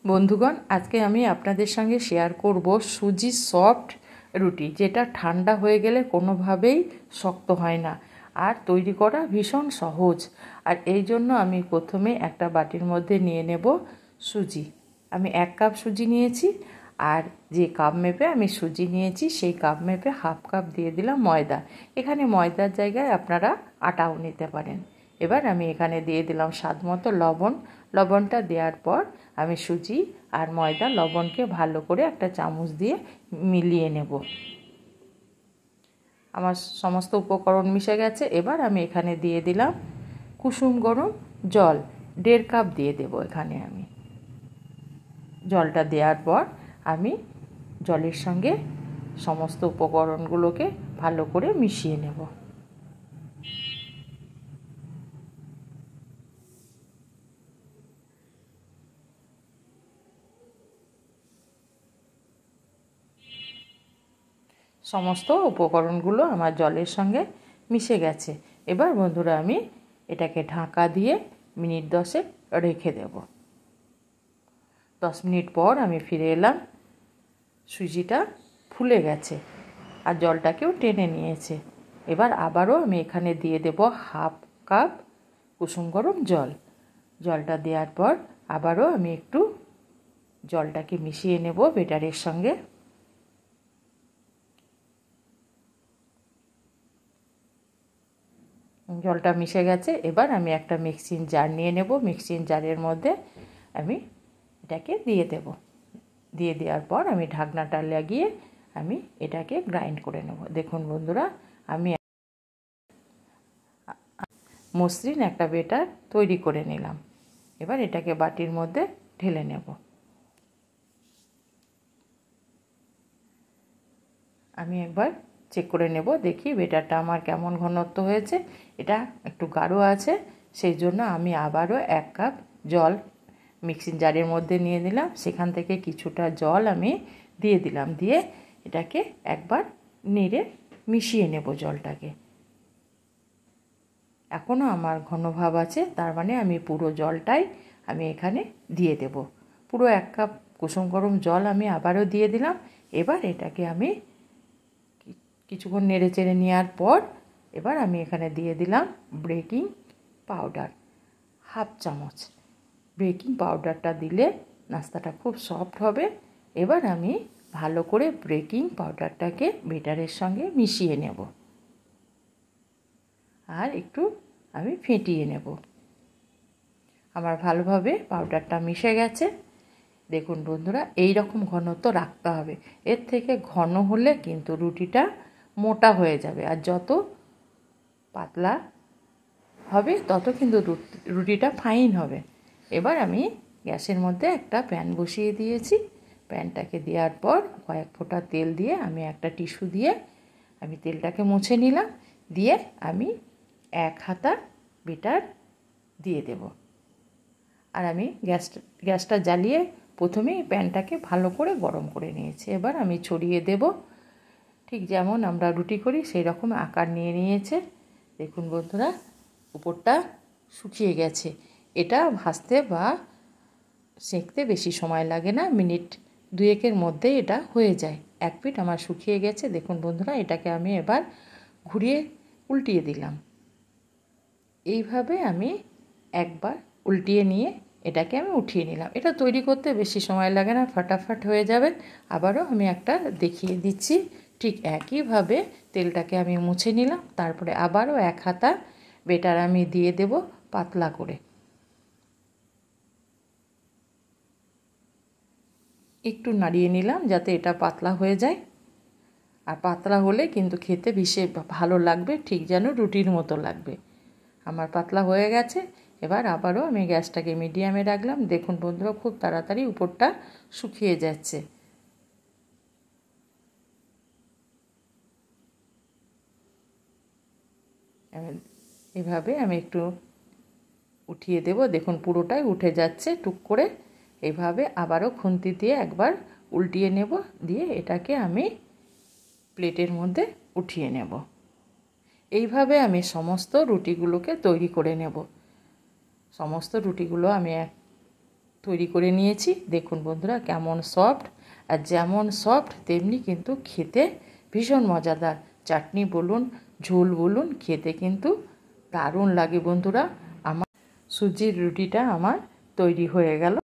বন্ধুগণ, আজকে আমি আপনাদের সঙ্গে শেয়ার করব সুজি সফট রুটি, যেটা ঠান্ডা হয়ে গেলে কোনোভাবেই শক্ত হয় না আর তৈরি করা ভীষণ সহজ। আর এই জন্য আমি প্রথমে একটা বাটির মধ্যে নিয়ে নেব সুজি। আমি 1 কাপ সুজি নিয়েছি, আর যে কাপ মেপে আমি সুজি নিয়েছি সেই কাপ মেপে হাফ কাপ দিয়ে দিলাম ময়দা। এখানে ময়দার জায়গায় আপনারা আটাও নিতে পারেন। এবার আমি এখানে দিয়ে দিলাম স্বাদ মতো লবণ। লবণটা দেওয়ার পর আমি সুজি আর ময়দা লবণকে ভালো করে একটা চামচ দিয়ে মিলিয়ে নেব। আমার সমস্ত উপকরণ মিশে গেছে। এবার আমি এখানে দিয়ে দিলাম কুসুম গরম জল, 1.5 কাপ দিয়ে দেব। এখানে আমি জলটা দেওয়ার পর আমি জলের সঙ্গে সমস্ত উপকরণগুলোকে ভালো করে মিশিয়ে নেব। সমস্ত উপকরণগুলো আমার জলের সঙ্গে মিশে গেছে। এবার বন্ধুরা আমি এটাকে ঢাকা দিয়ে মিনিট 10 রেখে দেব। 10 মিনিট পর আমি ফিরে এলাম। সুজিটা ফুলে গেছে আর জলটাকেও টেনে নিয়েছে। এবার আবারও আমি এখানে দিয়ে দেব হাফ কাপ কুসুম গরম জল। জলটা দেওয়ার পর আবারও আমি একটু জলটাকে মিশিয়ে নেব বেটারের সঙ্গে। জলটা মিশে গেছে। এবার আমি একটা মিক্সিং জার নিয়ে নেব। মিক্সিং জারের মধ্যে আমি এটাকে দিয়ে দেব। দিয়ে দেওয়ার পর আমি ঢাকনাটা লাগিয়ে আমি এটাকে গ্রাইন্ড করে নেব। দেখুন বন্ধুরা, আমি মসৃণ একটা বেটার তৈরি করে নিলাম। এবার এটাকে বাটির মধ্যে ঢেলে নেব। আমি একবার চেক করে নেব, দেখি বেটারটা আমার কেমন ঘনত্ব হয়েছে। এটা একটু গাঢ় আছে, সেই জন্য আমি আবারও 1 কাপ জল মিক্সিং জারের মধ্যে নিয়ে নিলাম। সেখান থেকে কিছুটা জল আমি দিয়ে দিলাম। দিয়ে এটাকে একবার নেড়ে মিশিয়ে নেব জলটাকে। এখনও আমার ঘনভাব আছে, তার মানে আমি পুরো জলটাই আমি এখানে দিয়ে দেব। পুরো 1 কাপ কুসুম গরম জল আমি আবারও দিয়ে দিলাম। এবার এটাকে আমি কিছুক্ষণ নেড়ে চেড়ে নেওয়ার পর এবার আমি এখানে দিয়ে দিলাম বেকিং পাউডার, হাফ চামচ। বেকিং পাউডারটা দিলে নাস্তাটা খুব সফট হবে। এবার আমি ভালো করে বেকিং পাউডারটাকে বেটারের সঙ্গে মিশিয়ে নেব আর একটু আমি ফেটিয়ে নেব। আমার ভালোভাবে পাউডারটা মিশে গেছে। দেখুন বন্ধুরা, এই রকম ঘনত্ব রাখতে হবে। এর থেকে ঘন হলে কিন্তু রুটিটা মোটা হয়ে যাবে, আর যত পাতলা হবে তত কিন্তু রুটিটা ফাইন হবে। এবার আমি গ্যাসের মধ্যে একটা প্যান বসিয়ে দিয়েছি। প্যানটাকে দেওয়ার পর কয়েক ফোঁটা তেল দিয়ে আমি একটা টিস্যু দিয়ে আমি তেলটাকে মুছে নিলাম। দিয়ে আমি 1 হাতা বেটার দিয়ে দেব। আর আমি গ্যাসটা জ্বালিয়ে প্রথমেই প্যানটাকে ভালো করে গরম করে নিয়েছি। এবার আমি ছড়িয়ে দেব। ঠিক যেমন আমরা রুটি করি সেই রকম আকার নিয়ে নিয়েছে। দেখুন বন্ধুরা, উপরটা শুকিয়ে গেছে। এটা ভাজতে বা সেঁকতে বেশি সময় লাগে না, মিনিট 2-1-এর মধ্যে এটা হয়ে যায়। 1 পিঠ আমার শুকিয়ে গেছে। দেখুন বন্ধুরা, এটাকে আমি এবার ঘুরিয়ে উল্টিয়ে দিলাম। এইভাবে আমি একবার উল্টিয়ে নিয়ে এটাকে আমি উঠিয়ে নিলাম। এটা তৈরি করতে বেশি সময় লাগে না, ফাটাফাট হয়ে যাবে। আবারও আমি একটা দেখিয়ে দিচ্ছি। ঠিক একইভাবে তেলটাকে আমি মুছে নিলাম। তারপরে আবারও 1 হাতা বেটার আমি দিয়ে দেব পাতলা করে। একটু নাড়িয়ে নিলাম যাতে এটা পাতলা হয়ে যায়। আর পাতলা হলে কিন্তু খেতে বেশি ভালো লাগবে, ঠিক যেন রুটির মতো লাগবে। আমার পাতলা হয়ে গেছে। এবার আবারও আমি গ্যাসটাকে মিডিয়ামে রাখলাম। দেখুন বন্ধুরা, খুব তাড়াতাড়ি উপরটা শুকিয়ে যাচ্ছে। এভাবে আমি একটু উঠিয়ে দেব। দেখুন পুরোটাই উঠে যাচ্ছে টুক করে। এইভাবে আবারও খুন্তি দিয়ে একবার উল্টিয়ে নেব। দিয়ে এটাকে আমি প্লেটের মধ্যে উঠিয়ে নেব। এইভাবে আমি সমস্ত রুটিগুলোকে তৈরি করে নেব। সমস্ত রুটিগুলো আমি তৈরি করে নিয়েছি। দেখুন বন্ধুরা কেমন সফট, আর যেমন সফট তেমনি কিন্তু খেতে ভীষণ মজাদার। চাটনি বলুন, ঝোল বলুন, খেতে কিন্তু দারুণ লাগে বন্ধুরা। আমার সুজির রুটিটা আমার তৈরি হয়ে গেল।